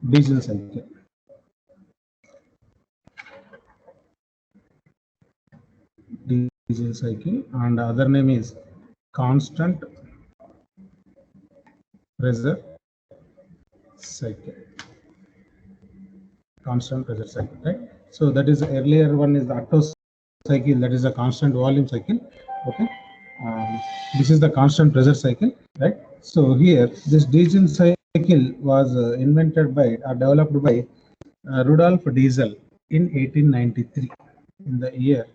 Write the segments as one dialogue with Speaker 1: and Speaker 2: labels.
Speaker 1: diesel cycle. Diesel cycle, and other name is constant pressure cycle. Constant pressure cycle, right? So that is earlier one is the Otto cycle, that is a constant volume cycle. Okay, this is the constant pressure cycle, right? So here this diesel cycle was invented by or developed by Rudolf Diesel in 1893. In the year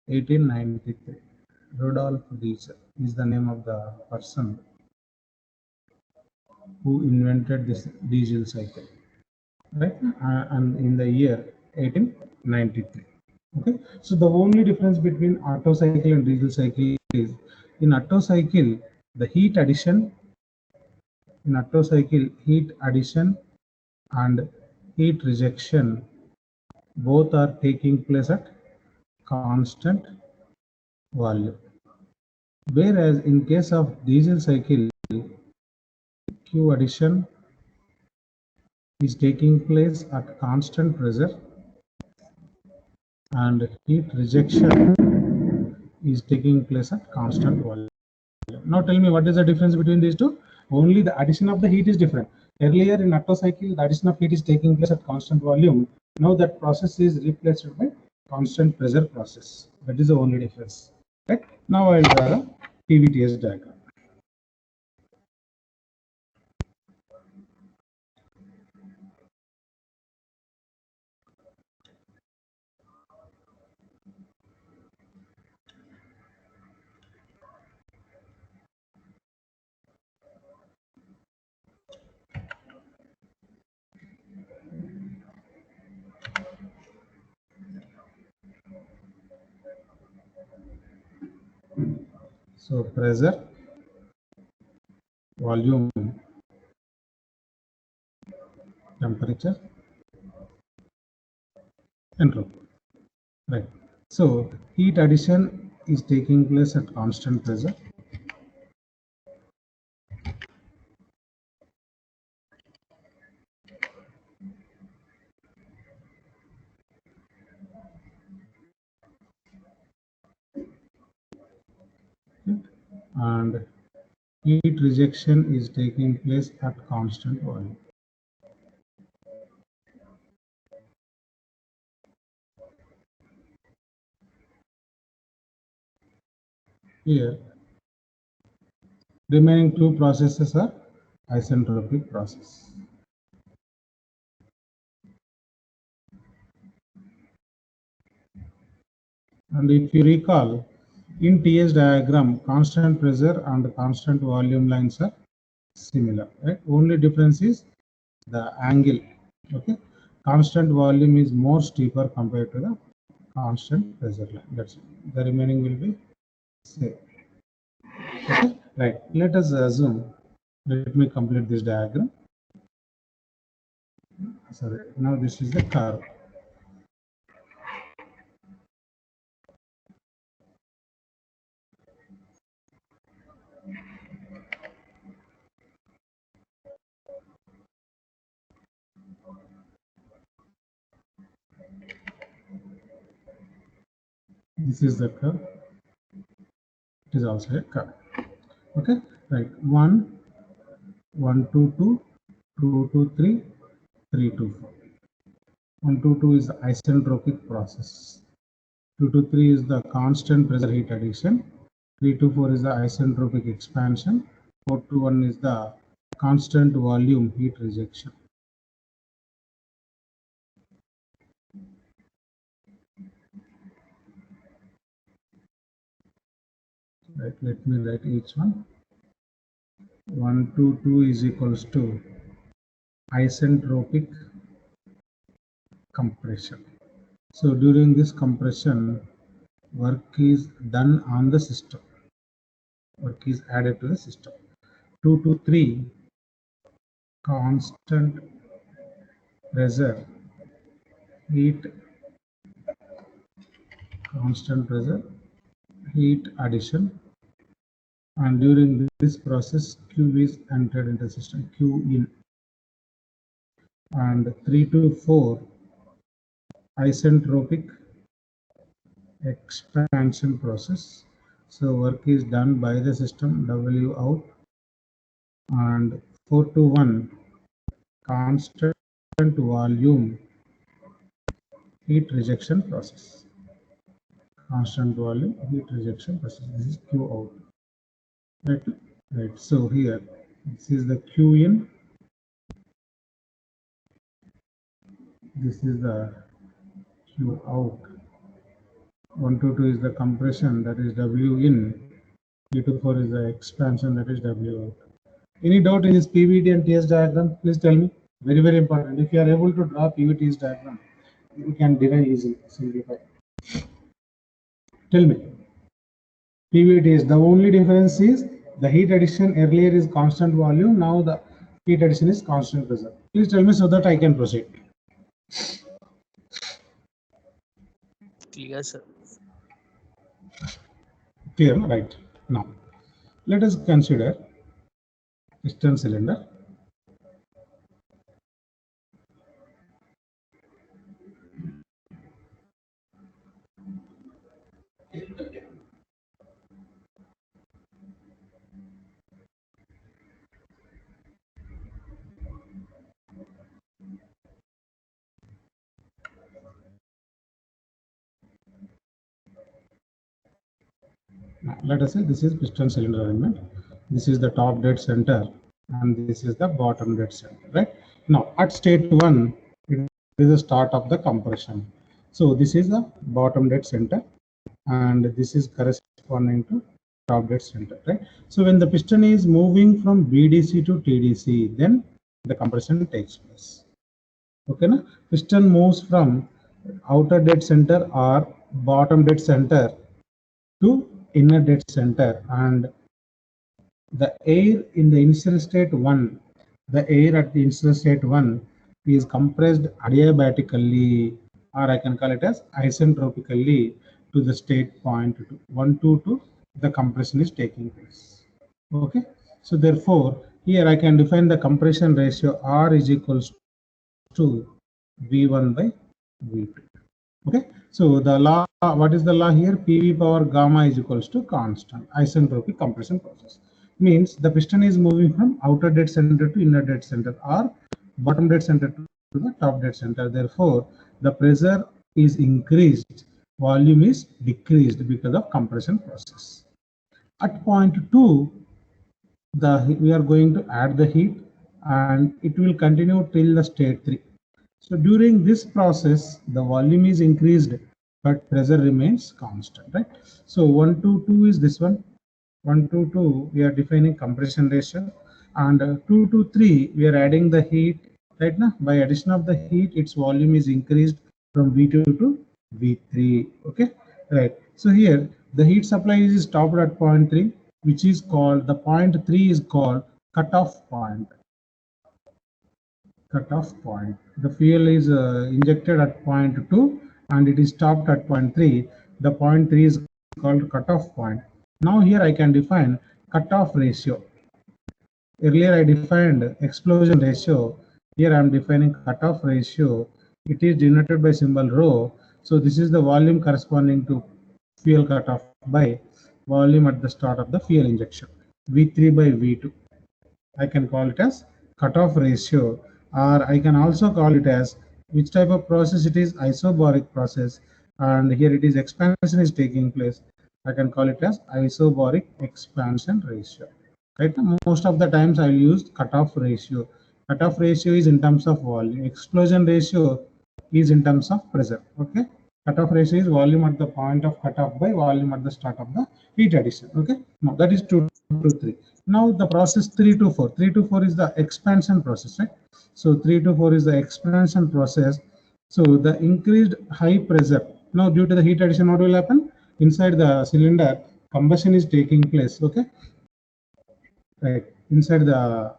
Speaker 1: 1893, Rudolf Diesel is the name of the person who invented this diesel cycle, right? And in the year 1893. Okay, so the only difference between Otto cycle and diesel cycle is in Otto cycle the heat addition and heat rejection both are taking place at constant volume, whereas in case of diesel cycle Q addition is taking place at constant pressure and heat rejection is taking place at constant volume. Now tell me, what is the difference between these two? Only the addition of the heat is different. Earlier in Otto cycle, the addition of heat is taking place at constant volume. Now that process is replaced by constant pressure process. That is the only difference. Right? Now I will draw the PVTS diagram. So pressure, volume, temperature, entropy. Right. So heat addition is taking place at constant pressure. And heat rejection is taking place at constant volume. Here, remaining two processes are isentropic process. And if you recall, in TS diagram, constant pressure and constant volume lines are similar, right? Only difference is the angle. Okay, constant volume is more steeper compared to the constant pressure line. That's it. The remaining will be same. Okay, right. Let us assume. Let me complete this diagram. Sorry. Now this is the curve. This is the curve. It is also a curve. Okay, right. 1, 1, 2, 2, 2, 2, 3, 3, 2, 4. 1, 2, 2 is the isentropic process. 2 to 3 is the constant pressure heat addition. 3 to 4 is the isentropic expansion. 4 to 1 is the constant volume heat rejection. Right, let me write each one. 1 to 2 is equals to isentropic compression. So during this compression, work is done on the system. Work is added to the system. 2 to 3, constant pressure heat, constant pressure heat addition, and during this process Q is entered into the system, Q in. and 3 to 4 isentropic expansion process. So work is done by the system W out, and 4 to 1 constant volume heat rejection process. Constant volume heat rejection process. This is Q out. Right. Right. So here this is the Q in. This is the Q out. 1 to 2 is the compression, that is W in. 3 to 4 is the expansion, that is W out. Any doubt in this PVT and TS diagram? Please tell me. Very, very important. If you are able to draw PVT's diagram, you can derive easily, simplify. Tell me. PVT is the only difference is the heat addition earlier is constant volume, now the heat addition is constant pressure. Please tell me so that I can proceed.
Speaker 2: Clear, sir.
Speaker 1: Clear, right? Now, let us consider piston cylinder. Now, let us say this is piston cylinder arrangement. This is the top dead center, and this is the bottom dead center, right? Now, at state 1, it is the start of the compression. So, this is the bottom dead center, and this is corresponding to top dead center, right? So, when the piston is moving from BDC to TDC, then the compression takes place. Okay, na? Piston moves from outer dead center or bottom dead center to inner dead center, and the air in the initial state 1, the air at the initial state 1 is compressed adiabatically, or I can call it as isentropically, to the state point 1 to 2, the compression is taking place. Okay, so therefore here I can define the compression ratio R is equals to V1 by V2. Okay, so the law, what is the law here? PV power gamma is equals to constant isentropic compression process. Means the piston is moving from outer dead center to inner dead center, or bottom dead center to the top dead center. Therefore, the pressure is increased, volume is decreased because of compression process. At point 2, we are going to add the heat, and it will continue till the state 3. So during this process, the volume is increased, but pressure remains constant, right? So 1 to 2 is this one. 1 to 2, we are defining compression ratio, and 2 to 3, we are adding the heat, right now. By addition of the heat, its volume is increased from V2 to V3, okay, right? So here, the heat supply is stopped at point 3, which is called, the point 3 is called cutoff point. Cutoff point. The fuel is injected at point 2 and it is stopped at point 3. The point 3 is called cutoff point. Now here I can define cutoff ratio. Earlier I defined explosion ratio. Here I am defining cutoff ratio. It is denoted by symbol rho. So this is the volume corresponding to fuel cutoff by volume at the start of the fuel injection. V3 by V2. I can call it as cutoff ratio, or I can also call it as which type of process it is, isobaric process, and here it is expansion is taking place. I can call it as isobaric expansion ratio. Right, most of the times I will use cutoff ratio. Cutoff ratio is in terms of volume, explosion ratio is in terms of pressure. Okay, cutoff ratio is volume at the point of cutoff by volume at the start of the heat addition. Okay, now that is 2 to 3. Now the process 3 to 4. 3 to 4 is the expansion process, right? So 3 to 4 is the expansion process. So the increased high pressure. Now due to the heat addition, what will happen? Inside the cylinder, combustion is taking place. Okay, right. Inside the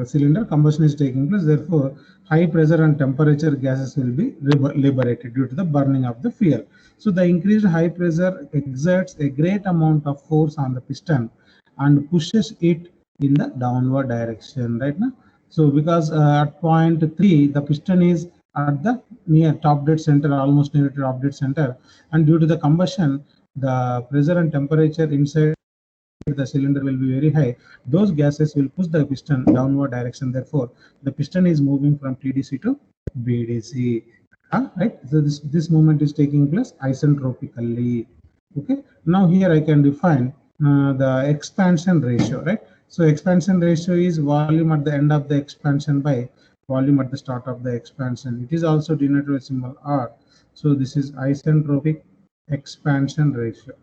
Speaker 1: cylinder, combustion is taking place. Therefore, high pressure and temperature gases will be liberated due to the burning of the fuel. So the increased high pressure exerts a great amount of force on the piston and pushes it in the downward direction, right now. So because at point 3, the piston is at the near top dead center, almost near to top dead center, and due to the combustion, the pressure and temperature inside the cylinder will be very high. Those gases will push the piston downward direction. Therefore, the piston is moving from TDC to BDC. Right? So this movement is taking place isentropically. Okay. Now here I can define the expansion ratio. Right. So expansion ratio is volume at the end of the expansion by volume at the start of the expansion. It is also denoted with symbol R. So this is isentropic expansion ratio.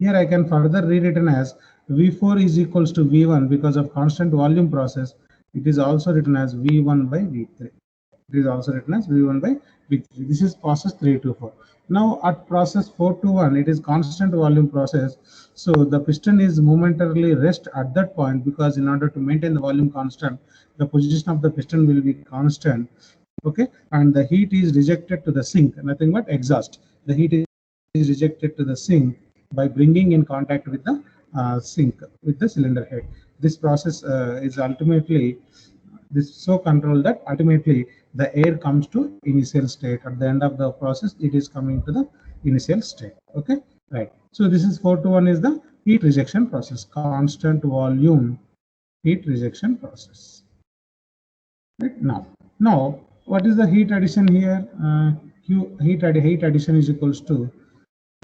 Speaker 1: Here I can further rewritten as V4 is equals to V1 because of constant volume process. It is also written as V1 by V3. It is also written as V1 by V3. This is process 3 to 4. Now at process 4 to 1, it is constant volume process. So the piston is momentarily rest at that point because in order to maintain the volume constant, the position of the piston will be constant. Okay, and the heat is rejected to the sink, nothing but exhaust. The heat is rejected to the sink by bringing in contact with the sink with the cylinder head. This process is ultimately this so controlled that ultimately the air comes to initial state. At the end of the process, it is coming to the initial state. Okay, right. So this is 4 to 1 is the heat rejection process, constant volume heat rejection process. Right now, what is the heat addition here? Heat addition is equals to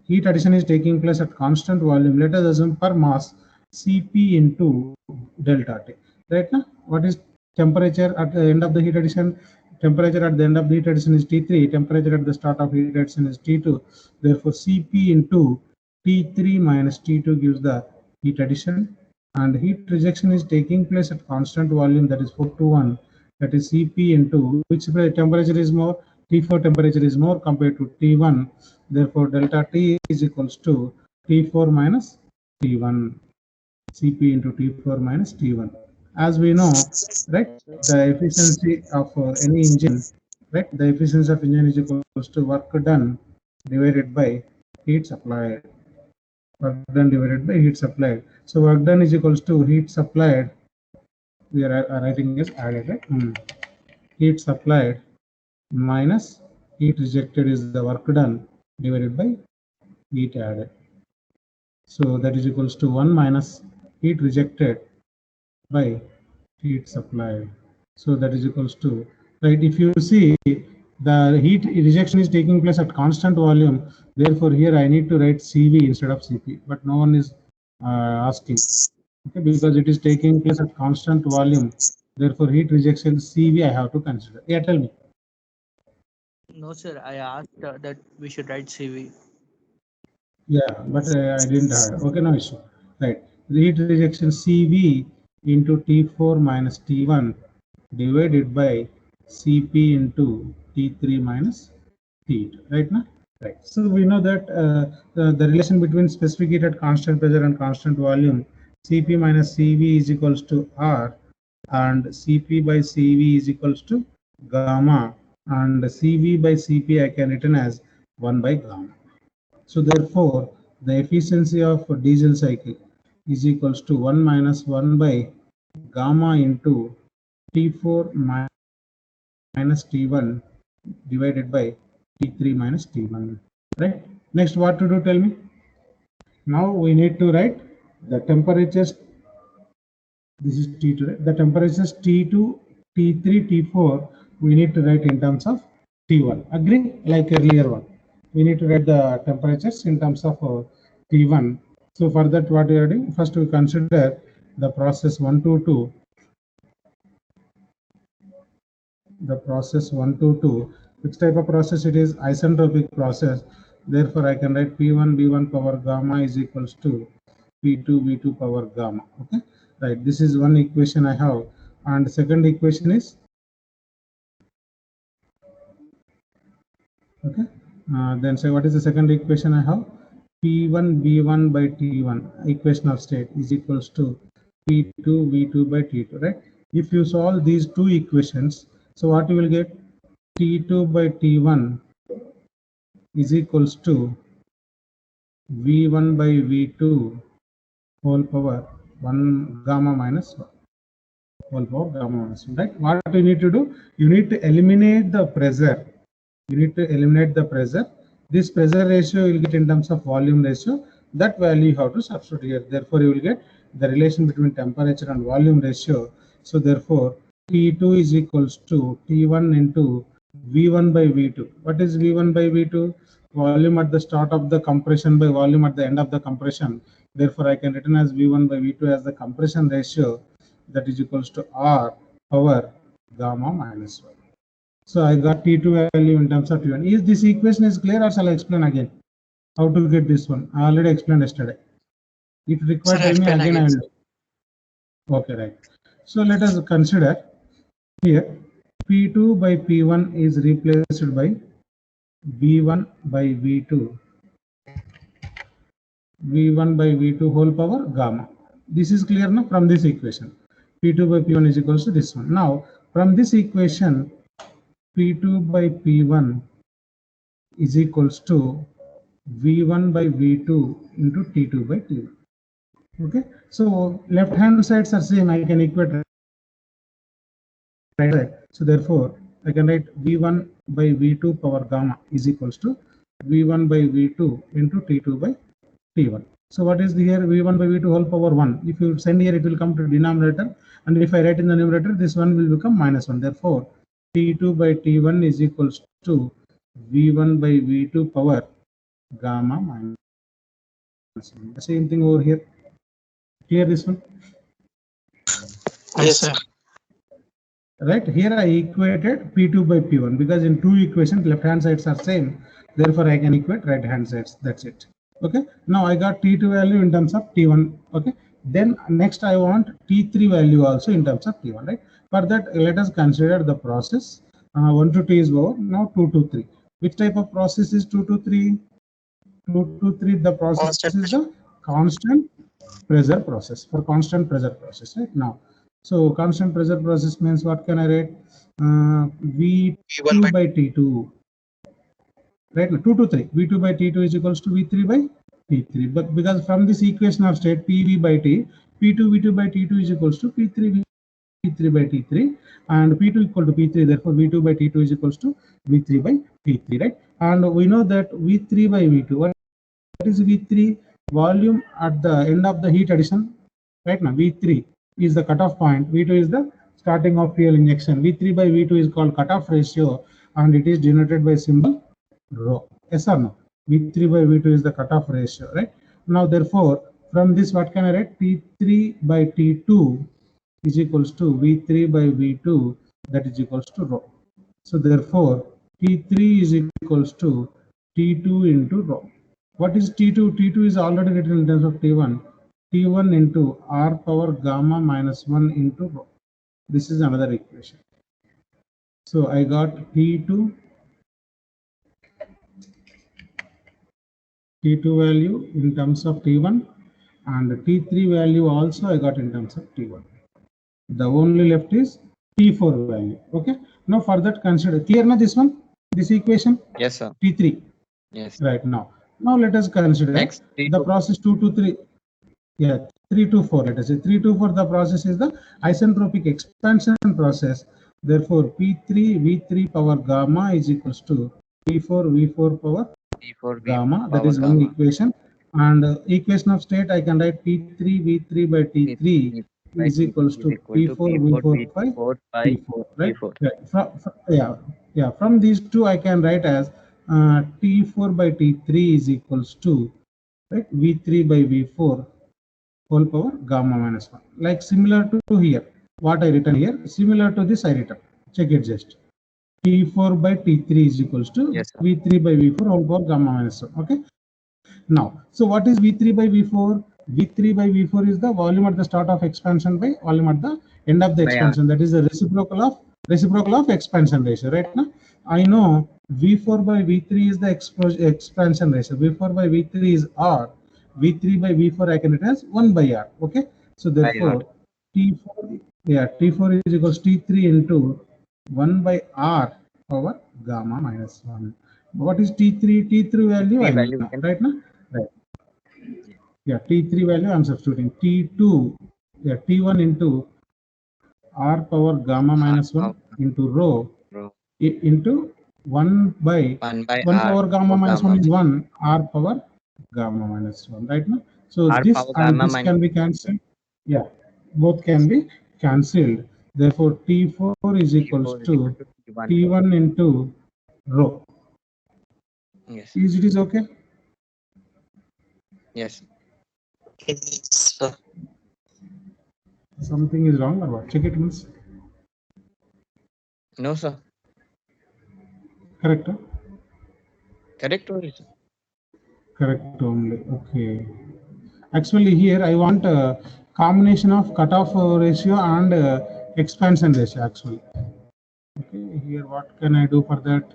Speaker 1: heat addition is taking place at constant volume. Let us assume per mass Cp into delta T. Right now, what is temperature at the end of the heat addition? Temperature at the end of the heat addition is T3. Temperature at the start of heat addition is T2. Therefore, Cp into T3 minus T2 gives the heat addition. And heat rejection is taking place at constant volume, that is 4 to 1. That is Cp into which temperature is more? T4 temperature is more compared to T1. Therefore, delta T is equals to T4 minus T1. Cp into T4 minus T1. As we know, right, the efficiency of any engine, right, the efficiency of engine is equals to work done divided by heat supplied. Work done divided by heat supplied. So work done is equals to heat supplied. We are writing as added, right? Heat supplied minus heat rejected is the work done divided by heat added. So that is equals to 1 minus heat rejected by heat supplied. So that is equals to, right, if you see the heat rejection is taking place at constant volume, therefore here I need to write CV instead of Cp, but no one is asking, okay, because it is taking place at constant volume, therefore heat rejection CV I have to consider. Yeah, tell me.
Speaker 2: No, sir. I asked that we should write CV.
Speaker 1: Yeah, but I didn't have. Okay, no issue. Right. The heat rejection CV into T4 minus T1 divided by Cp into T3 minus T2. Right now? Right. So we know that the relation between specific heat at constant pressure and constant volume, Cp minus Cv is equals to R, and Cp by Cv is equals to gamma, and Cv by Cp I can written as 1 by gamma. So therefore, the efficiency of a diesel cycle is equals to 1 minus 1 by gamma into T4 minus T1 divided by T3 minus T1. Right? Next, what to do? Tell me. Now we need to write the temperatures. This is T2. Right? The temperatures T2, T3, T4. We need to write in terms of T1. Agree? Like earlier one. We need to write the temperatures in terms of T1. So for that, what we are doing? First, we consider the process 1 to 2. The process 1 to 2. Which type of process it is? Isentropic process. Therefore, I can write P1 V1 power gamma is equals to P2 V2 power gamma. Okay, right. This is one equation I have, and second equation is okay. Then say what is the second equation I have? P1 V1 by T1 equation of state is equals to P2 V2 by T2. Right. If you solve these two equations, so what you will get? T2 by T1 is equals to V1 by V2 whole power 1 gamma minus 1. whole power gamma minus 1, right? What you need to do? You need to eliminate the pressure. You need to eliminate the pressure. This pressure ratio you will get in terms of volume ratio. That value you have to substitute here. Therefore, you will get the relation between temperature and volume ratio. So therefore, T2 is equals to T1 into V1 by V2. What is V1 by V2? Volume at the start of the compression by volume at the end of the compression. Therefore, I can written as V1 by V2 as the compression ratio, that is equals to R power gamma minus 1. So I got T2 value in terms of T1. Is this equation is clear, or shall I explain again how to get this one? I already explained yesterday. If required,
Speaker 2: Sir,
Speaker 1: tell me
Speaker 2: explain
Speaker 1: again. I
Speaker 2: again,
Speaker 1: will. Okay, right. So let us consider here P2 by P1 is replaced by V1 by V2. V1 by V2 whole power gamma. This is clear now from this equation. P2 by P1 is equals to this one. Now from this equation, P2 by P1 is equals to V1 by V2 into T2 by T1. Okay, so left hand sides are same. I can equate right side. So therefore, I can write V1 by V2 power gamma is equals to V1 by V2 into T2 by T1. So what is the here V1 by V2 whole power 1? If you send here, it will come to denominator, and if I write in the numerator, this one will become minus 1. Therefore, T2 by T1 is equals to V1 by V2 power gamma minus 1. The same thing over here. Clear this one?
Speaker 2: Yes, sir.
Speaker 1: Right here I equated P2 by P1 because in two equations left hand sides are same. Therefore, I can equate right hand sides. That's it. Okay. Now I got T2 value in terms of T1. Okay. Then next I want T3 value also in terms of T1. Right. For that, let us consider the process. 1 to 2 is over. Now 2 to 3. Which type of process is 2 to 3? 2 to 3. The process
Speaker 2: Constant
Speaker 1: is the constant pressure process. For constant pressure process. Right now. So constant pressure process means what can I write? V2 by T2. Right now, 2 to 3. V2 by T2 is equals to V3 by T3. But because from this equation of state PV by T, P2 V2 by T2 is equals to P3 V3 by T3, and P2 equal to P3. Therefore, V2 by T2 is equals to V3 by T3. Right? And we know that V3 by V2. What is V3? Volume at the end of the heat addition. Right now, V3 is the cutoff point. V2 is the starting of fuel injection. V3 by V2 is called cutoff ratio, and it is denoted by symbol rho. Yes or no? V3 by V2 is the cutoff ratio, right? Now, therefore, from this, what can I write? T3 by T2 is equals to V3 by V2, that is equals to rho. So, therefore, T3 is equals to T2 into rho. What is T2? T2 is already written in terms of T1. T1 into R power gamma minus 1 into rho. This is another equation. So, I got T2 value in terms of T1, and T3 value also I got in terms of T1. The only left is T4 value. Okay. Now for that consider, clear now this one, this equation?
Speaker 3: Yes, sir.
Speaker 1: T3.
Speaker 3: Yes.
Speaker 1: Right now. Now let us consider
Speaker 3: Next,
Speaker 1: the process 2 to 3. Yeah, 3 to 4. Let us say 3 to 4. The process is the isentropic expansion process. Therefore, P3 V3 power gamma is equals to P4 V4 power
Speaker 3: P4
Speaker 1: gamma. That is one equation. And equation of state, I can write P3 V3 by T3 is equals to P4 V4 by P4. Right? From these two, I can write as T4 by T3 is equals to right V3 by V4 whole power gamma minus 1. Like similar to here, what I written here, similar to this I written. Check it just. T4 by T3 is equals to V3 by V4 whole power gamma minus 1. Okay. Now, so what is V3 by V4? V3 by V4 is the volume at the start of expansion by volume at the end of the expansion. That is the reciprocal of expansion ratio. Right now, I know V4 by V3 is the expansion ratio. V4 by V3 is R. V3 by V4 I can write as 1 by R. Okay. So therefore, T4 is equals to T3 into 1 by R power gamma minus 1. What is T3? T3 value I know, right now? Right. Yeah, T3 value I'm substituting. T2, yeah, T1 into r power gamma minus 1 into rho into 1 by
Speaker 3: 1 by
Speaker 1: 1
Speaker 3: r
Speaker 1: power gamma minus 1 is
Speaker 3: gamma
Speaker 1: 1, r power gamma minus 1, right now. So
Speaker 3: r
Speaker 1: this
Speaker 3: power
Speaker 1: and
Speaker 3: gamma
Speaker 1: this
Speaker 3: minus
Speaker 1: can be cancelled. Yeah, both can be cancelled. Therefore, T4 is equals
Speaker 3: T4 is
Speaker 1: to
Speaker 3: equal to T1.
Speaker 1: T1 into rho.
Speaker 3: Yes.
Speaker 1: Is it is okay?
Speaker 3: Yes.
Speaker 1: Something is wrong or what? Check it once.
Speaker 3: No, sir.
Speaker 1: Correct? Huh?
Speaker 3: Correct or is it?
Speaker 1: Correct only. Okay. Actually, here I want a combination of cutoff ratio and expansion ratio. Actually, okay. Here, what can I do for that?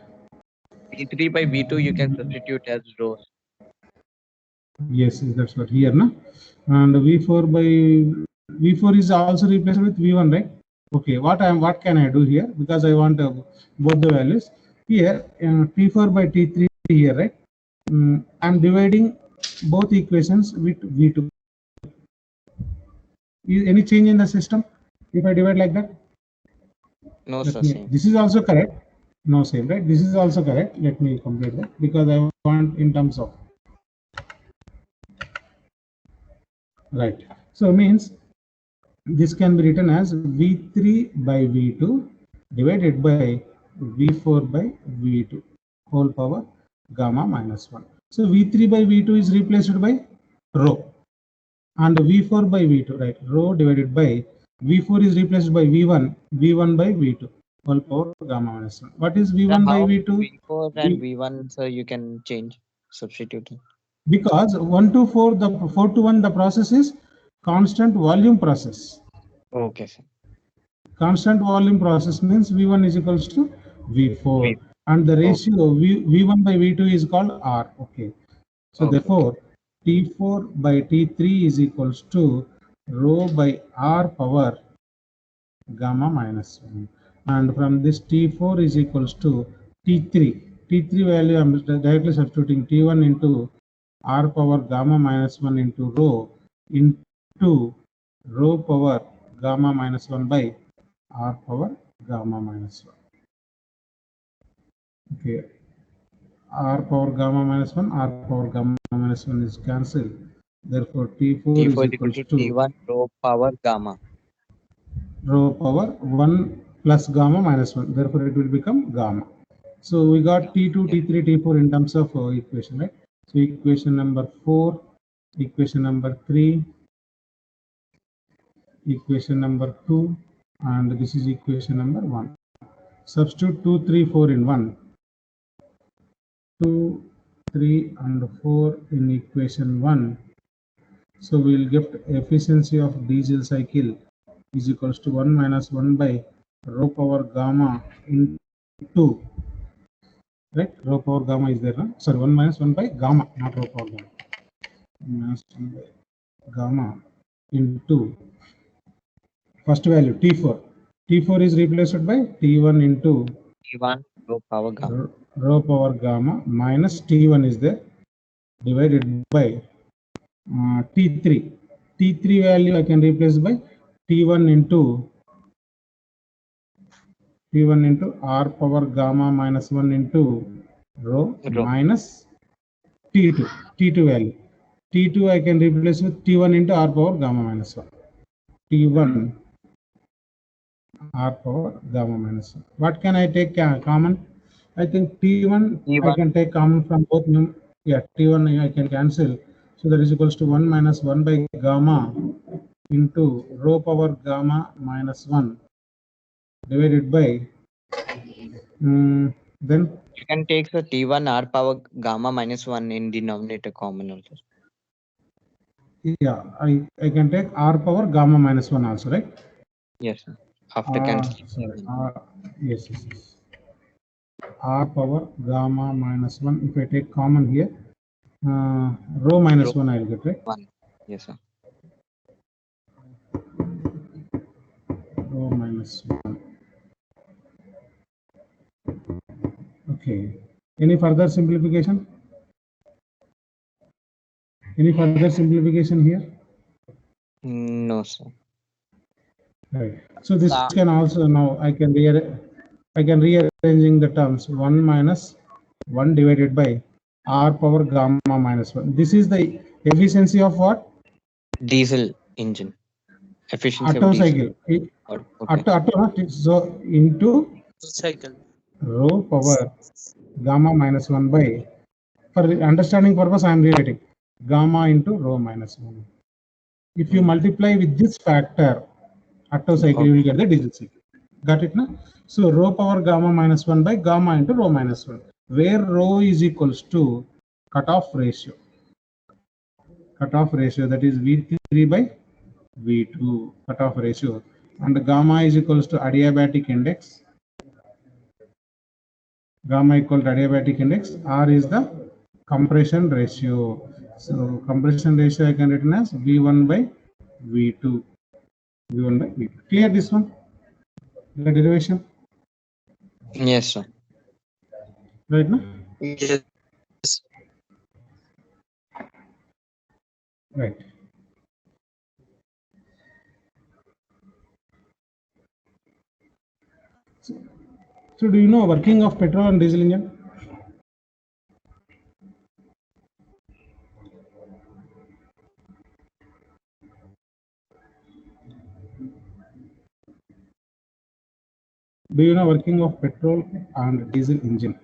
Speaker 3: V3 by V2 you can substitute as rows.
Speaker 1: Yes, that's what here, no? And V4 by V4 is also replaced with V1, right? Okay. What can I do here? Because I want both the values here. T4 by T3 here, right? I'm dividing both equations with V2. Is any change in the system if I divide like that?
Speaker 3: No, sir. Same.
Speaker 1: This is also correct. No, same, right? This is also correct. Let me complete that because I want in terms of right. So means this can be written as V3 by V2 divided by V4 by V2 whole power gamma minus 1. So V3 by V2 is replaced by rho and V4 by V2, right? Rho divided by V4 is replaced by V1 by V2 whole power gamma minus 1. What is
Speaker 3: Sir,
Speaker 1: V1 by
Speaker 3: how
Speaker 1: V2?
Speaker 3: V4 and V1, sir, you can change, substitute it.
Speaker 1: Because 1 to 4, the 4 to 1, the process is constant volume process.
Speaker 3: Okay, sir.
Speaker 1: Constant volume process means V1 is equals to V4 and the ratio V1 by V2 is called R. Okay. So therefore, T4 by T3 is equals to rho by R power gamma minus 1. And from this T4 is equals to T3. T3 value I am directly substituting T1 into R power gamma minus 1 into rho into rho power gamma minus 1 by R power gamma minus 1. Okay. R power gamma minus 1, R power gamma minus 1 is cancelled. Therefore, T4 is
Speaker 3: T4 is equal
Speaker 1: equals
Speaker 3: to
Speaker 1: to
Speaker 3: T1 rho power gamma.
Speaker 1: Rho power 1 plus gamma minus 1. Therefore, it will become gamma. So we got T2, T3, T4 in terms of equation, right? So equation number 4, equation number 3, equation number 2, and this is equation number 1. Substitute 2, 3, 4 in 1. 2, 3, and 4 in equation 1. So we will get efficiency of diesel cycle is equals to 1 minus 1 by rho power gamma into, right? Rho power gamma is there, no? Sorry, 1 minus 1 by gamma, not rho power gamma. Minus 1 by gamma into first value T4. T4 is replaced by T1 into
Speaker 3: T1 rho power gamma.
Speaker 1: rho power gamma minus T1 is there divided by T3. T3 value I can replace by T1 into R power gamma minus 1 into rho minus T2. T2 value. T2 I can replace with T1 into R power gamma minus 1. T1 R power gamma minus 1. What can I take common? I think T1 I can take common from both. Yeah, T1 I can cancel. So that is equals to 1 minus 1 by gamma into rho power gamma minus 1 divided by then
Speaker 3: you can take the T1 R power gamma minus 1 in denominator common also.
Speaker 1: Yeah, I can take R power gamma minus 1 also, right?
Speaker 3: Yes, sir. After cancelling.
Speaker 1: Sorry, yes. R power gamma minus 1. If I take common here, rho minus 1 I'll get, right?
Speaker 3: 1. Yes, sir.
Speaker 1: Rho minus 1. Okay. Any further simplification? Any further simplification here?
Speaker 3: No, sir.
Speaker 1: Right. So this
Speaker 2: Ah.
Speaker 1: can also now I can rearranging the terms 1 minus 1 divided by r power gamma minus 1. This is the efficiency of what?
Speaker 3: Diesel engine. Efficiency of
Speaker 1: Otto
Speaker 3: diesel.
Speaker 1: cycle.
Speaker 3: Okay.
Speaker 1: So into
Speaker 2: cycle.
Speaker 1: rho power gamma minus 1 by, for understanding purpose I am rewriting gamma into rho minus 1. If you multiply with this factor, Otto cycle, you will get the diesel cycle. Got it now? So rho power gamma minus 1 by gamma into rho minus 1, where rho is equals to cutoff ratio. Cutoff ratio, that is V3 by V2 cutoff ratio, and gamma is equals to adiabatic index. Gamma equal to adiabatic index. R is the compression ratio. So compression ratio I can written as V1 by V2. V1 by V2. Clear this one? The derivation?
Speaker 3: Yes, sir.
Speaker 1: Right now?
Speaker 2: Yes.
Speaker 1: Right. So do you know working of petrol and diesel engine? Do you know working of petrol and diesel engine?